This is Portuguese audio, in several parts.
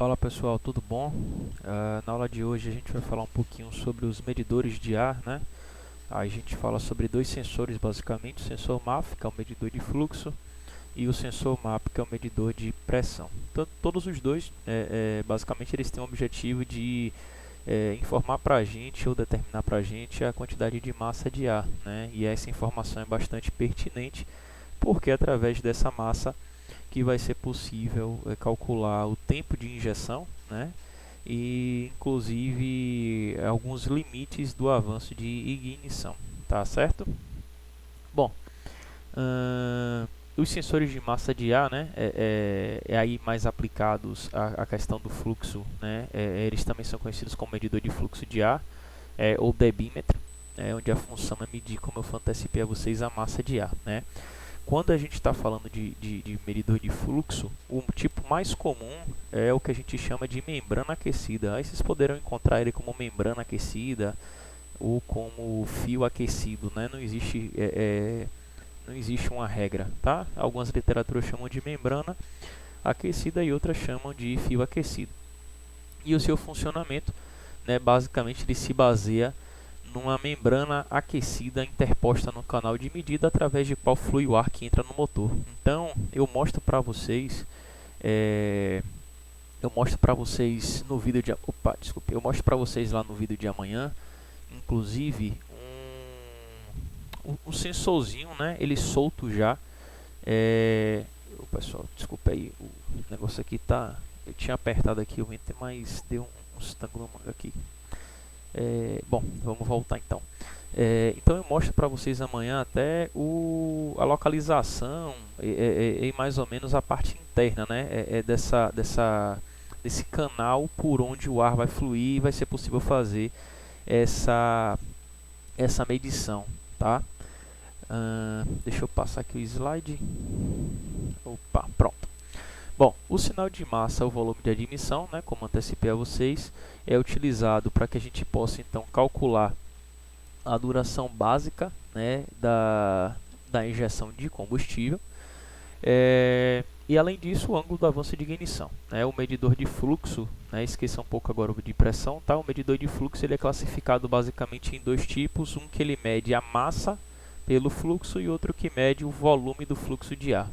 Fala pessoal, tudo bom? Na aula de hoje a gente vai falar um pouquinho sobre os medidores de ar, né? Aí a gente fala sobre dois sensores basicamente, o sensor MAF, que é o medidor de fluxo, e o sensor MAP, que é o medidor de pressão. Então, todos os dois, basicamente, eles têm o objetivo de informar para a gente ou determinar para a gente a quantidade de massa de ar, né? E essa informação é bastante pertinente, porque através dessa massa que vai ser possível calcular o tempo de injeção, né? E inclusive alguns limites do avanço de ignição, tá certo? Bom, os sensores de massa de ar, né, é aí mais aplicados à questão do fluxo, né? Eles também são conhecidos como medidor de fluxo de ar, ou debímetro, onde a função é medir, como eu antecipei a vocês, a massa de ar, né? Quando a gente está falando de medidor de fluxo, o tipo mais comum é o que a gente chama de membrana aquecida. Aí vocês poderão encontrar ele como membrana aquecida ou como fio aquecido, né? Não existe uma regra, tá? Algumas literaturas chamam de membrana aquecida e outras chamam de fio aquecido. E o seu funcionamento, né, basicamente ele se baseia numa membrana aquecida interposta no canal de medida através de qual flui o ar que entra no motor. Então eu mostro para vocês, no vídeo de, eu mostro para vocês lá no vídeo de amanhã, inclusive um sensorzinho, né? Ele solto já. Pessoal, desculpa aí, o negócio aqui tá, eu tinha apertado aqui o enter, mas deu uns tangos aqui. Bom, vamos voltar então. Então eu mostro para vocês amanhã até a localização e mais ou menos a parte interna, né? Desse canal por onde o ar vai fluir e vai ser possível fazer essa medição, tá? Deixa eu passar aqui o slide. Opa, pronto. Bom, o sinal de massa, o volume de admissão, né, como antecipei a vocês, é utilizado para que a gente possa então calcular a duração básica, né, da injeção de combustível. E além disso, o ângulo do avanço de ignição, né, o medidor de fluxo, né, esqueça um pouco agora o de pressão, tá? O medidor de fluxo ele é classificado basicamente em dois tipos, um que ele mede a massa pelo fluxo e outro que mede o volume do fluxo de ar.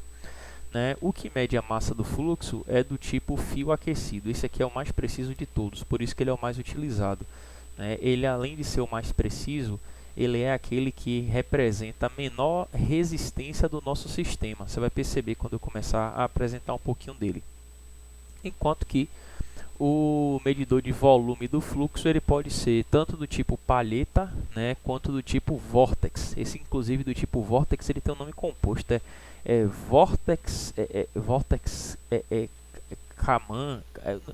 Né? O que mede a massa do fluxo é do tipo fio aquecido. Esse aqui é o mais preciso de todos, por isso que ele é o mais utilizado. Né? Ele, além de ser o mais preciso, ele é aquele que representa a menor resistência do nosso sistema. Você vai perceber quando eu começar a apresentar um pouquinho dele. Enquanto que o medidor de volume do fluxo ele pode ser tanto do tipo palheta, né, quanto do tipo vortex. Esse, inclusive, do tipo vortex, ele tem um nome composto, Kaman,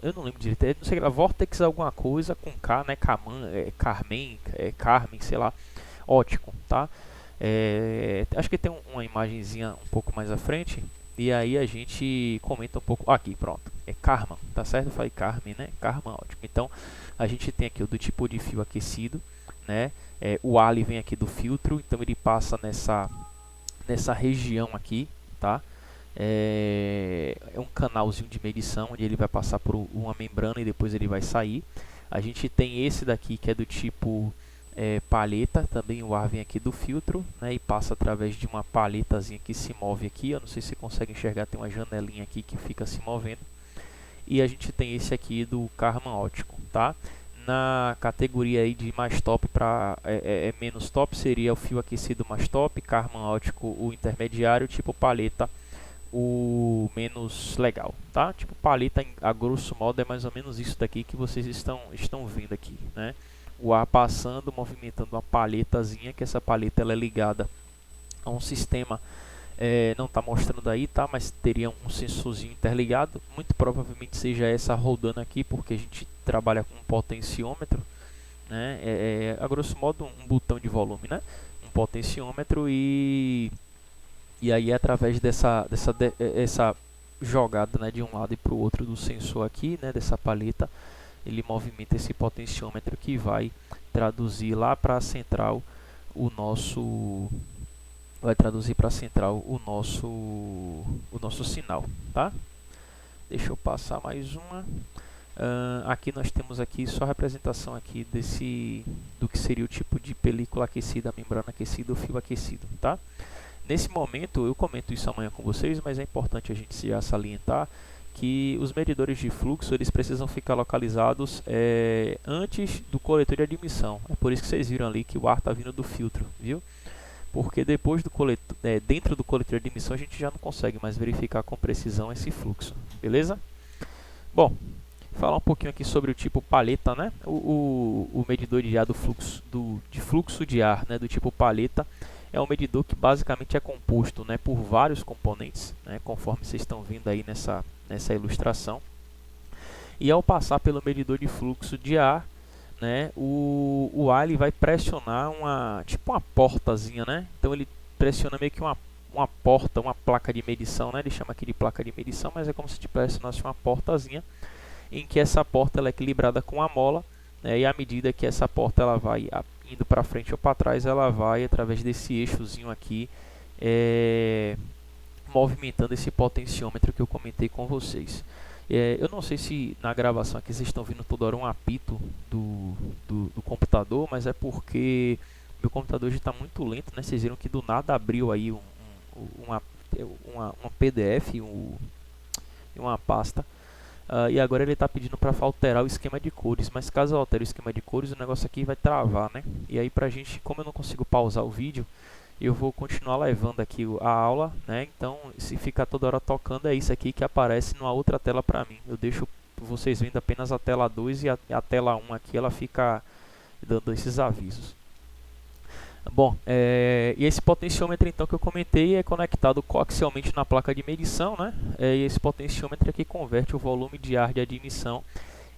eu não lembro direito, não sei, vortex alguma coisa com K, né, Kaman, Carmen, sei lá, ótico, tá? Acho que tem uma imagenzinha um pouco mais à frente, e aí a gente comenta um pouco. Aqui, pronto. É Karman, tá certo? Eu falei Carmen, né? Karman, ótimo. Então, a gente tem aqui o do tipo de fio aquecido, né? O ar vem aqui do filtro, então ele passa nessa região aqui, tá? Um canalzinho de medição, onde ele vai passar por uma membrana e depois ele vai sair. A gente tem esse daqui que é do tipo palheta, também o ar vem aqui do filtro, né, e passa através de uma palhetazinha que se move aqui. Eu não sei se você consegue enxergar, tem uma janelinha aqui que fica se movendo. E a gente tem esse aqui do Karman ótico, tá? Na categoria aí de mais top para menos top seria o fio aquecido mais top, Karman ótico o intermediário, tipo palheta o menos legal, tá? Tipo palheta, a grosso modo é mais ou menos isso daqui que vocês estão vendo aqui, né? O ar passando, movimentando uma palhetazinha, que essa palheta ela é ligada a um sistema, não está mostrando aí, tá? Mas teria um sensorzinho interligado, muito provavelmente seja essa rodando aqui, porque a gente trabalha com um potenciômetro, né? A grosso modo um botão de volume, né? Um potenciômetro e aí através essa jogada, né, de um lado e para o outro do sensor aqui, né, dessa palheta, ele movimenta esse potenciômetro que vai traduzir lá para a central o nosso o nosso sinal, tá? Deixa eu passar mais uma. Aqui nós temos aqui só a representação aqui do que seria o tipo de película aquecida, membrana aquecida ou fio aquecido, tá? Nesse momento, eu comento isso amanhã com vocês, mas é importante a gente já salientar que os medidores de fluxo eles precisam ficar localizados antes do coletor de admissão. É por isso que vocês viram ali que o ar está vindo do filtro, viu? Porque depois do coletor, dentro do coletor de admissão a gente já não consegue mais verificar com precisão esse fluxo, beleza? Bom, falar um pouquinho aqui sobre o tipo palheta, né? O medidor de ar de fluxo de ar, né, do tipo palheta, é um medidor que basicamente é composto, né, por vários componentes, né, conforme vocês estão vendo aí nessa ilustração. E ao passar pelo medidor de fluxo de ar, né, o ar ele vai pressionar tipo uma portazinha, né? Então ele pressiona meio que uma porta, uma placa de medição, né? Ele chama aqui de placa de medição, mas é como se pressionasse uma portazinha, em que essa porta ela é equilibrada com a mola, né, e à medida que essa porta ela vai indo para frente ou para trás, ela vai através desse eixozinho aqui movimentando esse potenciômetro que eu comentei com vocês. Eu não sei se na gravação aqui vocês estão vendo toda hora um apito do computador, mas é porque meu computador já está muito lento, né? Vocês viram que do nada abriu aí uma PDF, uma pasta. E agora ele está pedindo para alterar o esquema de cores, mas caso eu altere o esquema de cores, o negócio aqui vai travar, né? E aí pra gente, como eu não consigo pausar o vídeo, eu vou continuar levando aqui a aula, né? Então, se ficar toda hora tocando, é isso aqui que aparece numa outra tela para mim. Eu deixo vocês vendo apenas a tela 2 e a tela 1 aqui, ela fica dando esses avisos. Bom, e esse potenciômetro então que eu comentei é conectado coaxialmente na placa de medição, né? E esse potenciômetro aqui converte o volume de ar de admissão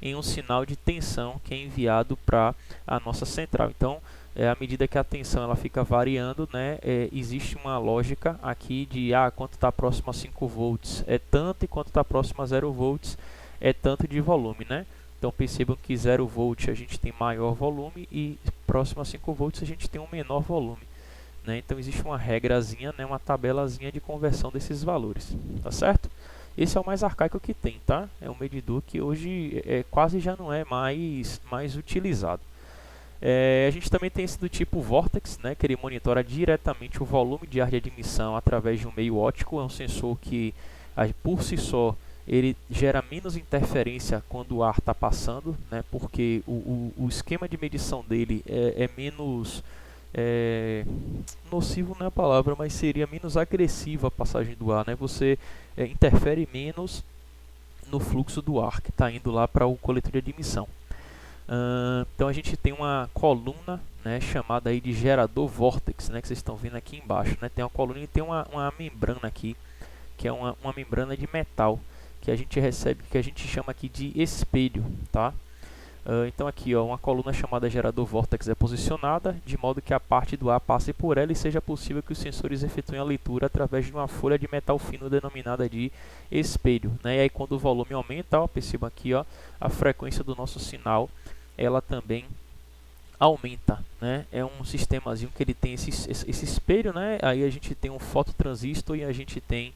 em um sinal de tensão que é enviado para a nossa central. Então, à medida que a tensão ela fica variando, né, existe uma lógica aqui de quanto está próximo a 5 volts é tanto e quanto está próximo a 0 volts é tanto de volume, né? Então percebam que 0 volt a gente tem maior volume e próximo a 5 volts a gente tem um menor volume, né? Então existe uma regrazinha, né, uma tabelazinha de conversão desses valores, tá certo? Esse é o mais arcaico que tem, tá? É um medidor que hoje quase já não é mais utilizado. A gente também tem esse do tipo Vortex, né, que ele monitora diretamente o volume de ar de admissão através de um meio óptico. É um sensor que, por si só, ele gera menos interferência quando o ar está passando, né, porque o esquema de medição dele é menos nocivo, não é a palavra, mas seria menos agressiva a passagem do ar, né? Você interfere menos no fluxo do ar que está indo lá para o coletor de admissão. Então a gente tem uma coluna, né, chamada aí de gerador Vortex, né, que vocês estão vendo aqui embaixo, né? Tem uma coluna e tem uma membrana aqui, que é uma membrana de metal, que a gente recebe, que a gente chama aqui de espelho, tá? Então aqui, ó, uma coluna chamada gerador Vortex é posicionada, de modo que a parte do ar passe por ela e seja possível que os sensores efetuem a leitura através de uma folha de metal fino denominada de espelho, né? E aí quando o volume aumenta, ó, perceba aqui, ó, a frequência do nosso sinal, ela também aumenta, né? É um sistemazinho que ele tem esse espelho, né? Aí a gente tem um fototransistor e a gente tem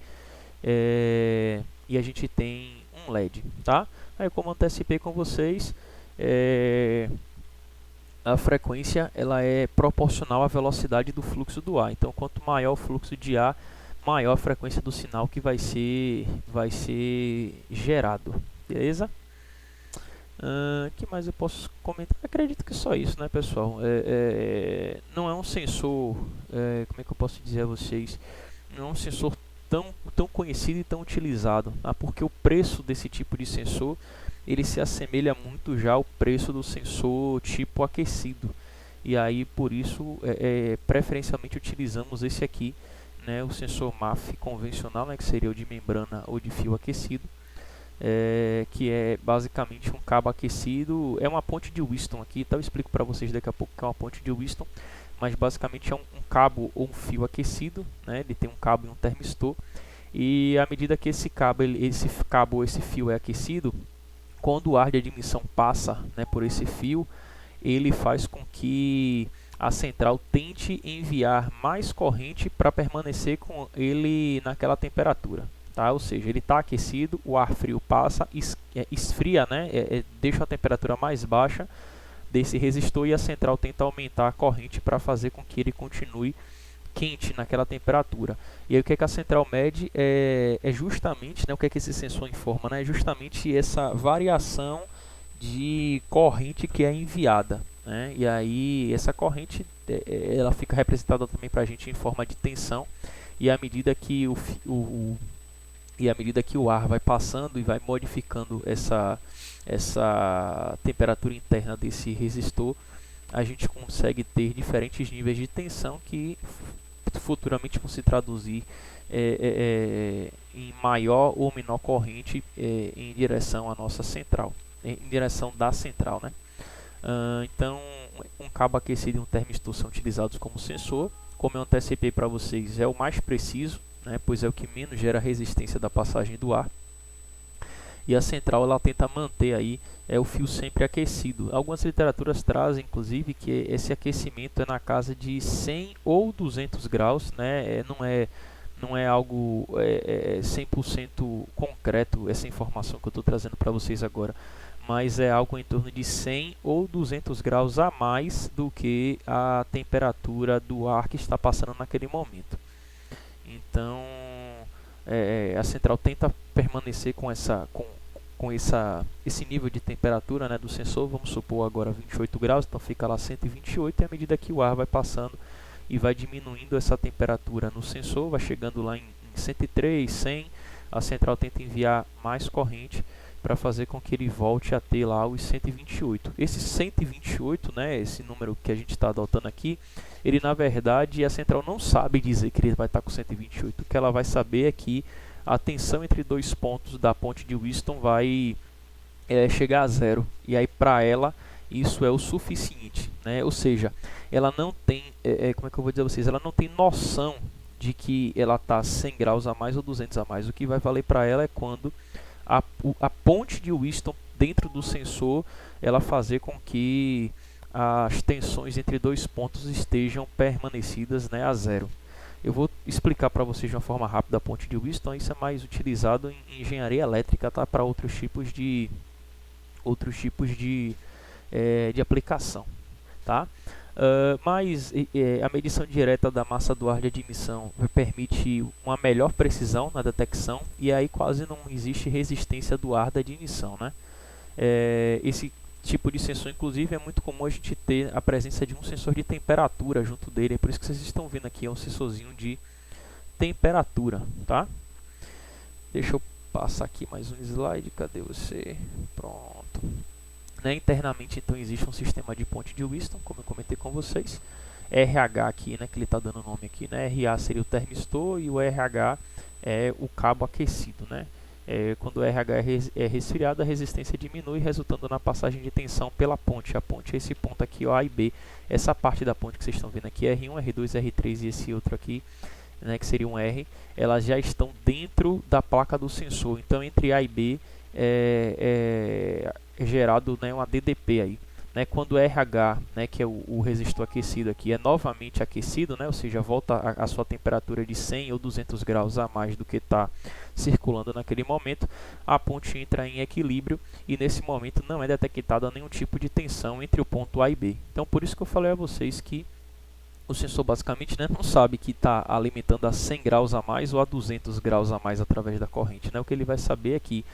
um LED, tá? Aí como antecipei com vocês, a frequência ela é proporcional à velocidade do fluxo do ar. Então, quanto maior o fluxo de ar, maior a frequência do sinal que vai ser gerado, beleza? Que mais eu posso comentar? Acredito que só isso, né, pessoal? Não é um sensor, como é que eu posso dizer a vocês? Não é um sensor tão conhecido e tão utilizado, tá? Porque o preço desse tipo de sensor ele se assemelha muito já ao preço do sensor tipo aquecido, e aí por isso preferencialmente utilizamos esse aqui, né, o sensor MAF convencional, né, que seria o de membrana ou de fio aquecido, que é basicamente um cabo aquecido, é uma ponte de Whiston aqui, tá? Eu explico para vocês daqui a pouco que é uma ponte de Whiston, mas basicamente é um cabo ou um fio aquecido, né? Ele tem um cabo e um termistor, e à medida que esse cabo ou esse fio é aquecido, quando o ar de admissão passa, né, por esse fio, ele faz com que a central tente enviar mais corrente para permanecer com ele naquela temperatura, tá? Ou seja, ele está aquecido, o ar frio passa, esfria, né? Deixa a temperatura mais baixa desse resistor e a central tenta aumentar a corrente para fazer com que ele continue quente naquela temperatura. E aí o que, é que a central mede é justamente, né, o que é que esse sensor informa, né, é justamente essa variação de corrente que é enviada, né? E aí essa corrente ela fica representada também para a gente em forma de tensão, e à medida que o ar vai passando e vai modificando essa temperatura interna desse resistor, a gente consegue ter diferentes níveis de tensão que futuramente vão se traduzir em maior ou menor corrente em direção à nossa central, em direção da central, né? Então, um cabo aquecido e um termistor são utilizados como sensor. Como eu antecipei para vocês, é o mais preciso, né? Pois é o que menos gera resistência da passagem do ar. E a central ela tenta manter aí o fio sempre aquecido. Algumas literaturas trazem inclusive que esse aquecimento é na casa de 100 ou 200 graus, né? Não é algo 100% concreto essa informação que eu estou trazendo para vocês agora, mas é algo em torno de 100 ou 200 graus a mais do que a temperatura do ar que está passando naquele momento. Então a central tenta permanecer com esse nível de temperatura, né, do sensor. Vamos supor agora 28 graus, então fica lá 128, e à medida que o ar vai passando e vai diminuindo essa temperatura no sensor, vai chegando lá em 103, 100, a central tenta enviar mais corrente para fazer com que ele volte a ter lá os 128. Esse 128, né, esse número que a gente está adotando aqui, ele na verdade a central não sabe dizer que ele vai estar com 128. O que ela vai saber é que a tensão entre dois pontos da ponte de Wheatstone vai chegar a zero. E aí para ela isso é o suficiente, né? Ou seja, ela não tem, como é que eu vou dizer a vocês, ela não tem noção de que ela está 100 graus a mais ou 200 a mais. O que vai valer para ela é quando a ponte de Wheatstone dentro do sensor ela fazer com que as tensões entre dois pontos estejam permanecidas, né, a zero. Eu vou explicar para vocês de uma forma rápida a ponte de Wheatstone. Isso é mais utilizado em engenharia elétrica, tá? Para outros tipos de aplicação, tá? Mas a medição direta da massa do ar de admissão permite uma melhor precisão na detecção, e aí quase não existe resistência do ar da admissão, né? Esse tipo de sensor, inclusive, é muito comum a gente ter a presença de um sensor de temperatura junto dele. É por isso que vocês estão vendo aqui, é um sensorzinho de temperatura, tá? Deixa eu passar aqui mais um slide, cadê você? Pronto. Né, internamente, então, existe um sistema de ponte de Wheatstone, como eu comentei com vocês. RH aqui, né, que ele está dando nome aqui, né? RA seria o termistor e o RH é o cabo aquecido, né? Quando o RH é resfriado, a resistência diminui, resultando na passagem de tensão pela ponte. A ponte é esse ponto aqui, ó, A e B. Essa parte da ponte que vocês estão vendo aqui, R1, R2, R3 e esse outro aqui, né, que seria um R, elas já estão dentro da placa do sensor. Então, entre A e B é gerado, né, uma DDP aí. Né, quando o RH, né, que é o resistor aquecido aqui, é novamente aquecido, né, ou seja, volta a sua temperatura de 100 ou 200 graus a mais do que está circulando naquele momento, a ponte entra em equilíbrio e nesse momento não é detectada nenhum tipo de tensão entre o ponto A e B. Então, por isso que eu falei a vocês que o sensor basicamente, né, não sabe que está alimentando a 100 graus a mais ou a 200 graus a mais através da corrente, né? O que ele vai saber é que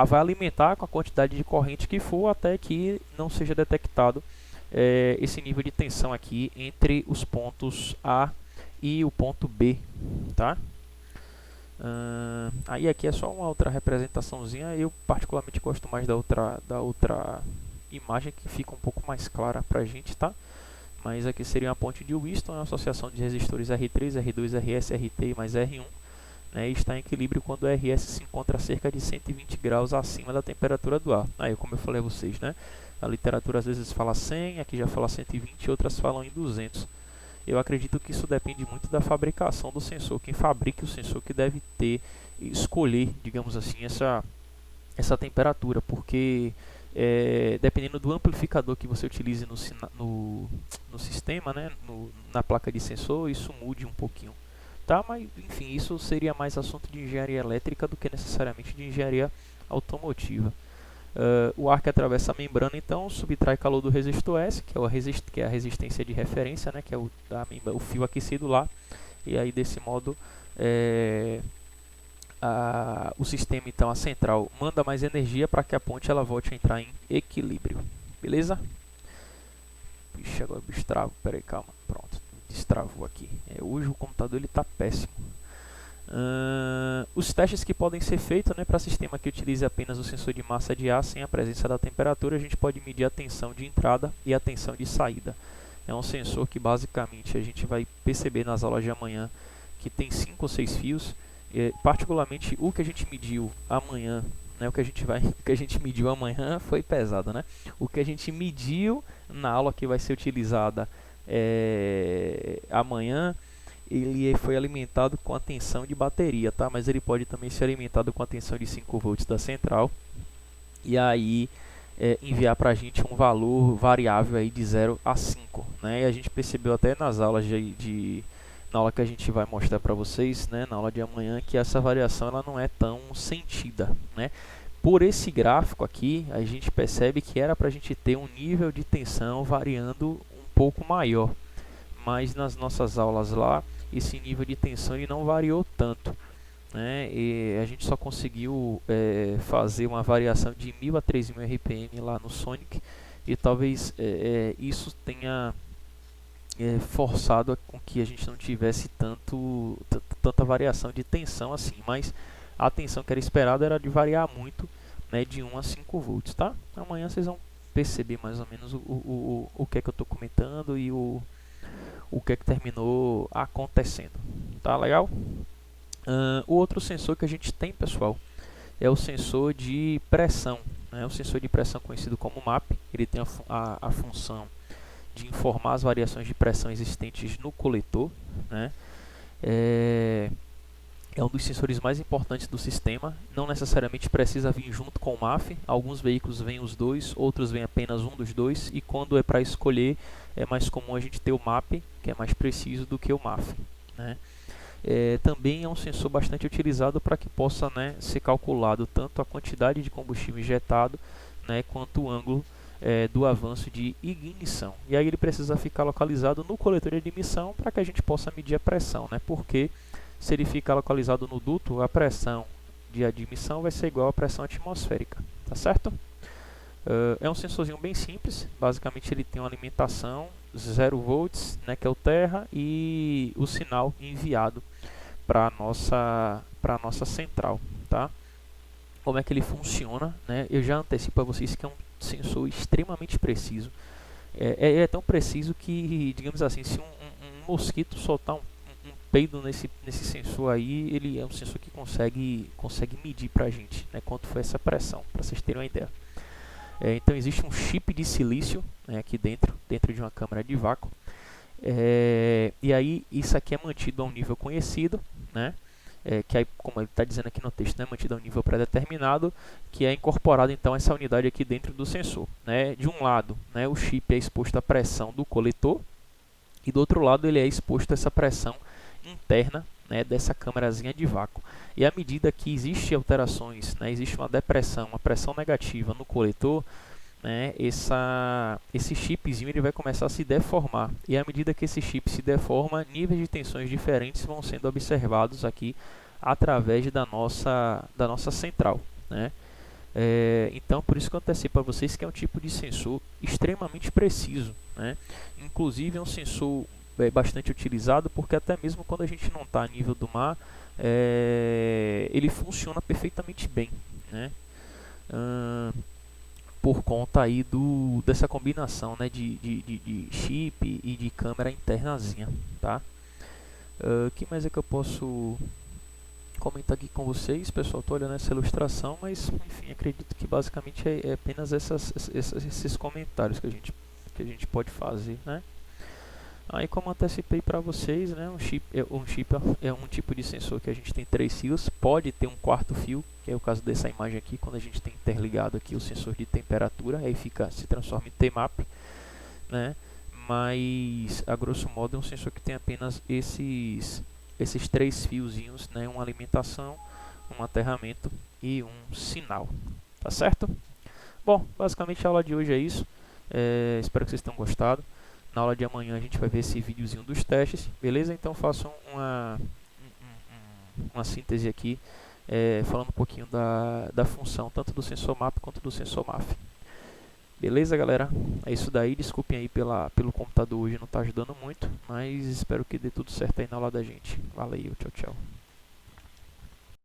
vai alimentar com a quantidade de corrente que for até que não seja detectado esse nível de tensão aqui entre os pontos A e o ponto B, tá? Aí aqui é só uma outra representaçãozinha. Eu particularmente gosto mais da outra imagem, que fica um pouco mais clara pra gente, tá? Mas aqui seria uma ponte de Wheatstone, uma associação de resistores R3, R2, RS, RT mais R1, né, e está em equilíbrio quando o RS se encontra a cerca de 120 graus acima da temperatura do ar. Aí, como eu falei a vocês, né, a literatura às vezes fala 100, aqui já fala 120, outras falam em 200. Eu acredito que isso depende muito da fabricação do sensor. Quem fabrica o sensor que deve escolher, digamos assim, essa temperatura, porque dependendo do amplificador que você utilize no sistema, né, na placa de sensor, isso mude um pouquinho, tá? Mas enfim, isso seria mais assunto de engenharia elétrica do que necessariamente de engenharia automotiva. O ar que atravessa a membrana então subtrai calor do resistor S, que é a resistência de referência, né? Que é o fio aquecido lá, e aí desse modo o sistema, então a central, manda mais energia para que a ponte ela volte a entrar em equilíbrio, beleza? Vixe, agora o bicho travou, peraí, calma, pronto, destravou aqui. Hoje o computador ele tá péssimo. Os testes que podem ser feitos, né, para sistema que utilize apenas o sensor de massa de ar sem a presença da temperatura, a gente pode medir a tensão de entrada e a tensão de saída. É um sensor que basicamente a gente vai perceber nas aulas de amanhã que tem 5 ou 6 fios. Particularmente o que a gente mediu amanhã, né, o que a gente mediu amanhã foi pesado, né? O que a gente mediu na aula que vai ser utilizada amanhã, ele foi alimentado com a tensão de bateria, tá? Mas ele pode também ser alimentado com a tensão de 5 volts da central e aí enviar para a gente um valor variável aí de 0 a 5, né? E a gente percebeu até nas aulas na aula que a gente vai mostrar para vocês, né, na aula de amanhã, que essa variação ela não é tão sentida, né? Por esse gráfico aqui, a gente percebe que era para a gente ter um nível de tensão variando um pouco maior, mas nas nossas aulas lá, esse nível de tensão ele não variou tanto, né? E a gente só conseguiu fazer uma variação de 1000 a 3000 RPM lá no Sonic, e talvez isso tenha forçado com que a gente não tivesse tanta variação de tensão assim, mas a tensão que era esperada era de variar muito, né, de 1 a 5 volts, tá? Amanhã vocês vão perceber mais ou menos o que é que eu estou comentando e o que é que terminou acontecendo, tá legal? O outro sensor que a gente tem, pessoal, é o sensor de pressão, né? O sensor de pressão conhecido como MAP, ele tem a função de informar as variações de pressão existentes no coletor, né? É um dos sensores mais importantes do sistema. Não necessariamente precisa vir junto com o MAF. Alguns veículos vêm os dois, outros vêm apenas um dos dois. E quando é para escolher, é mais comum a gente ter o MAP, que é mais preciso do que o MAF, né? Também é um sensor bastante utilizado para que possa, né, ser calculado tanto a quantidade de combustível injetado, né, quanto o ângulo do avanço de ignição. E aí ele precisa ficar localizado no coletor de admissão para que a gente possa medir a pressão, né? Porque se ele ficar localizado no duto, a pressão de admissão vai ser igual à pressão atmosférica, tá certo? É um sensorzinho bem simples. Basicamente ele tem uma alimentação 0 volts, né, que é o terra, e o sinal enviado para a nossa central, tá? Como é que ele funciona, né? Eu já antecipo a vocês que é um sensor extremamente preciso. É tão preciso que, digamos assim, se um mosquito soltar um peido nesse sensor aí, ele é um sensor que consegue medir pra gente, né, quanto foi essa pressão, para vocês terem uma ideia. Então existe um chip de silício, né, aqui dentro de uma câmara de vácuo, e aí isso aqui é mantido a um nível conhecido, né? Que aí, como ele está dizendo aqui no texto, né, mantido a um nível pré-determinado, que é incorporado então essa unidade aqui dentro do sensor, né? De um lado, né, o chip é exposto à pressão do coletor, e do outro lado ele é exposto a essa pressão interna, né, dessa câmarazinha de vácuo. E à medida que existem alterações, né, existe uma depressão, uma pressão negativa no coletor, né, esse chipzinho ele vai começar a se deformar, e à medida que esse chip se deforma, níveis de tensões diferentes vão sendo observados aqui através da nossa central, né? Então por isso que eu antecipo a vocês que é um tipo de sensor extremamente preciso, né? Inclusive é um sensor bastante utilizado, porque até mesmo quando a gente não está a nível do mar, ele funciona perfeitamente bem, né? Por conta aí dessa combinação, né, de chip e de câmera internazinha, tá? Que mais é que eu posso comentar aqui com vocês, pessoal? Estou olhando essa ilustração, mas enfim, acredito que basicamente é apenas esses comentários que a gente pode fazer, né? Aí, como antecipei para vocês, né, um chip é um tipo de sensor que a gente tem 3 fios, pode ter um quarto fio, que é o caso dessa imagem aqui, quando a gente tem interligado aqui o sensor de temperatura, aí se transforma em Tmap, né? Mas a grosso modo é um sensor que tem apenas esses 3 fiozinhos, né? Uma alimentação, um aterramento e um sinal, tá certo? Bom, basicamente a aula de hoje é isso. Espero que vocês tenham gostado. Na aula de amanhã a gente vai ver esse videozinho dos testes, beleza? Então façam uma síntese aqui, falando um pouquinho da função, tanto do SensorMap quanto do SensorMath. Beleza, galera? É isso daí. Desculpem aí pelo computador hoje não tá ajudando muito, mas espero que dê tudo certo aí na aula da gente. Valeu, tchau, tchau.